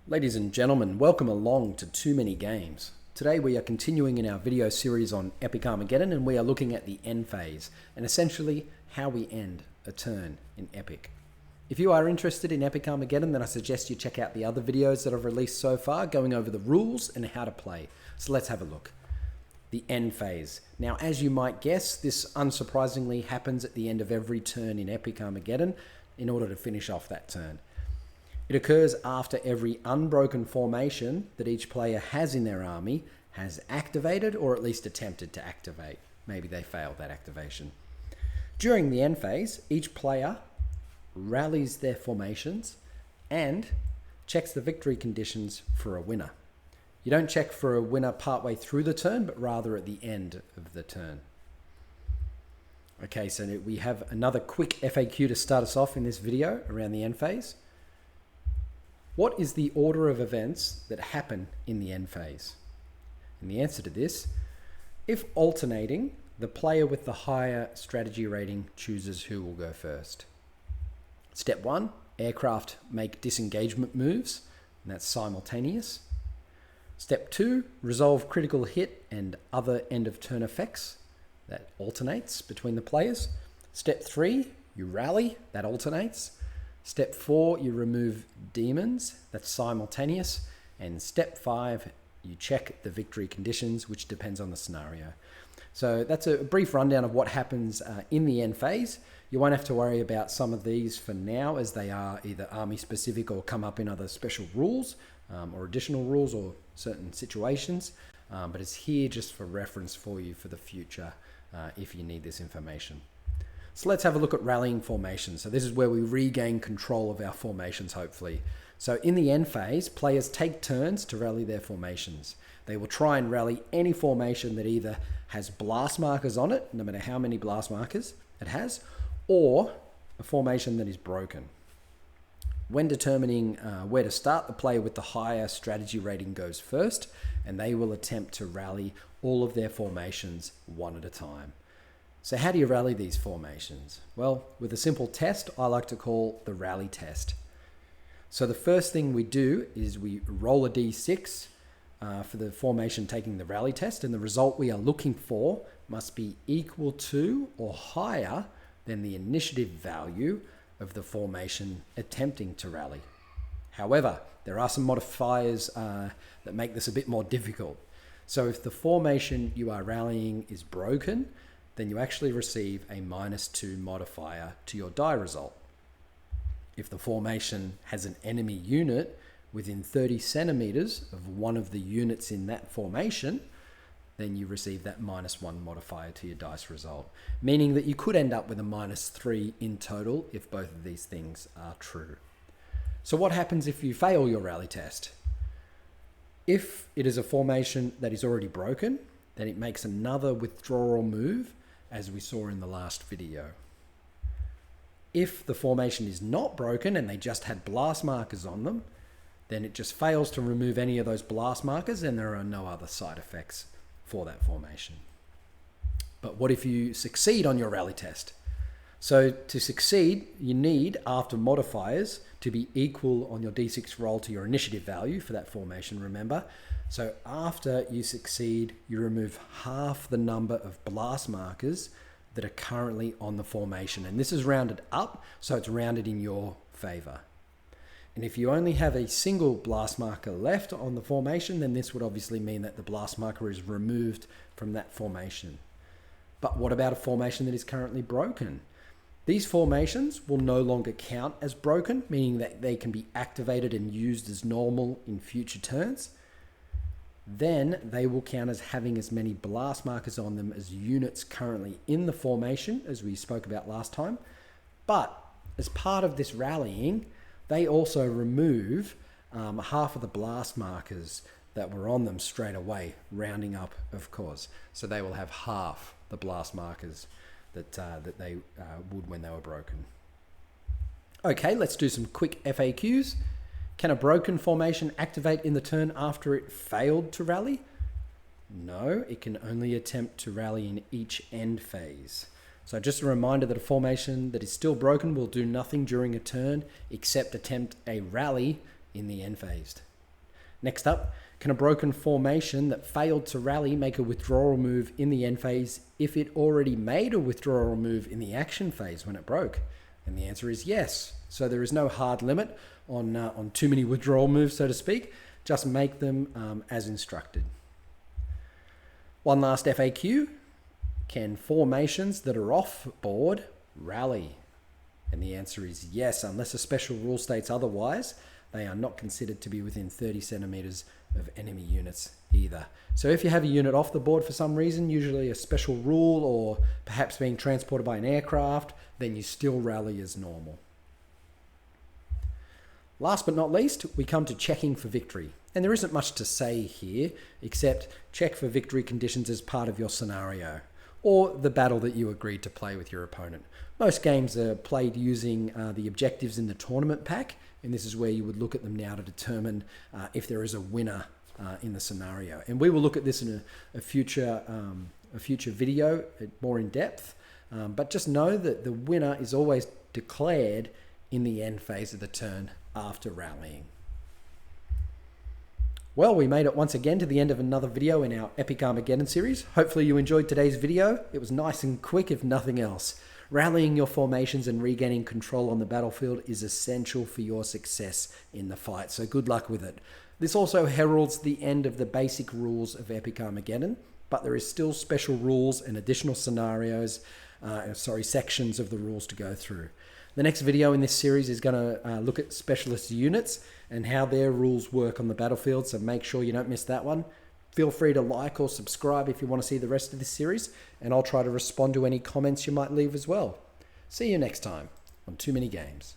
Ladies and gentlemen, welcome along to Too Many Games. Today we are continuing in our video series on Epic Armageddon, and we are looking at the end phase and essentially how we end a turn in Epic. If you are interested in Epic Armageddon, then I suggest you check out the other videos that I've released so far going over the rules and how to play. So let's have a look. The end phase. Now, as you might guess, this unsurprisingly happens at the end of every turn in Epic Armageddon in order to finish off that turn. It occurs after every unbroken formation that each player has in their army has activated or at least attempted to activate. Maybe they failed that activation. During the end phase, each player rallies their formations and checks the victory conditions for a winner. You don't check for a winner partway through the turn, but rather at the end of the turn. Okay, so we have another quick FAQ to start us off in this video around the end phase. What is the order of events that happen in the end phase? And the answer to this, if alternating, the player with the higher strategy rating chooses who will go first. Step 1, aircraft make disengagement moves, and that's simultaneous. Step 2, resolve critical hit and other end of turn effects. That alternates between the players. Step 3, you rally, that alternates. Step 4, you remove demons, that's simultaneous. And step 5, you check the victory conditions, which depends on the scenario. So that's a brief rundown of what happens in the end phase. You won't have to worry about some of these for now, as they are either army specific or come up in other special rules or additional rules or certain situations. But it's here just for reference for you for the future if you need this information. So let's have a look at rallying formations. So this is where we regain control of our formations, hopefully. So in the end phase, players take turns to rally their formations. They will try and rally any formation that either has blast markers on it, no matter how many blast markers it has, or a formation that is broken. When determining where to start, the player with the higher strategy rating goes first, and they will attempt to rally all of their formations one at a time. So how do you rally these formations? Well, with a simple test I like to call the rally test. So the first thing we do is we roll a d6 for the formation taking the rally test, and the result we are looking for must be equal to or higher than the initiative value of the formation attempting to rally. However, there are some modifiers that make this a bit more difficult. So if the formation you are rallying is broken, then you actually receive a -2 modifier to your die result. If the formation has an enemy unit within 30 centimeters of one of the units in that formation, then you receive that -1 modifier to your dice result, meaning that you could end up with a -3 in total if both of these things are true. So what happens if you fail your rally test? If it is a formation that is already broken, then it makes another withdrawal move, as we saw in the last video. If the formation is not broken and they just had blast markers on them, then it just fails to remove any of those blast markers, and there are no other side effects for that formation. But what if you succeed on your rally test? So to succeed, you need, after modifiers, to be equal on your d6 roll to your initiative value for that formation, remember. So after you succeed, you remove half the number of blast markers that are currently on the formation. And this is rounded up, so it's rounded in your favor. And if you only have a single blast marker left on the formation, then this would obviously mean that the blast marker is removed from that formation. But what about a formation that is currently broken? These formations will no longer count as broken, meaning that they can be activated and used as normal in future turns. Then they will count as having as many blast markers on them as units currently in the formation, as we spoke about last time. But as part of this rallying, they also remove half of the blast markers that were on them straight away, rounding up, of course. So they will have half the blast markers that they would when they were broken. Okay, let's do some quick FAQs. Can a broken formation activate in the turn after it failed to rally? No, it can only attempt to rally in each end phase. So just a reminder that a formation that is still broken will do nothing during a turn except attempt a rally in the end phase. Next up, can a broken formation that failed to rally make a withdrawal move in the end phase if it already made a withdrawal move in the action phase when it broke? And the answer is yes. So there is no hard limit on too many withdrawal moves, so to speak. Just make them as instructed. One last FAQ. Can formations that are off board rally? And the answer is yes, unless a special rule states otherwise. They are not considered to be within 30 centimeters of enemy units either. So if you have a unit off the board for some reason, usually a special rule or perhaps being transported by an aircraft, then you still rally as normal. Last but not least, we come to checking for victory. And there isn't much to say here, except check for victory conditions as part of your scenario, or the battle that you agreed to play with your opponent. Most games are played using the objectives in the tournament pack, and this is where you would look at them now to determine if there is a winner in the scenario. And we will look at this in a future video more in depth, but just know that the winner is always declared in the end phase of the turn after rallying. Well, we made it once again to the end of another video in our Epic Armageddon series. Hopefully you enjoyed today's video. It was nice and quick, if nothing else. Rallying your formations and regaining control on the battlefield is essential for your success in the fight, so good luck with it. This also heralds the end of the basic rules of Epic Armageddon, but there is still special rules and additional scenarios, sections of the rules to go through. The next video in this series is going to look at specialist units and how their rules work on the battlefield, so make sure you don't miss that one. Feel free to like or subscribe if you want to see the rest of this series, and I'll try to respond to any comments you might leave as well. See you next time on Too Many Games.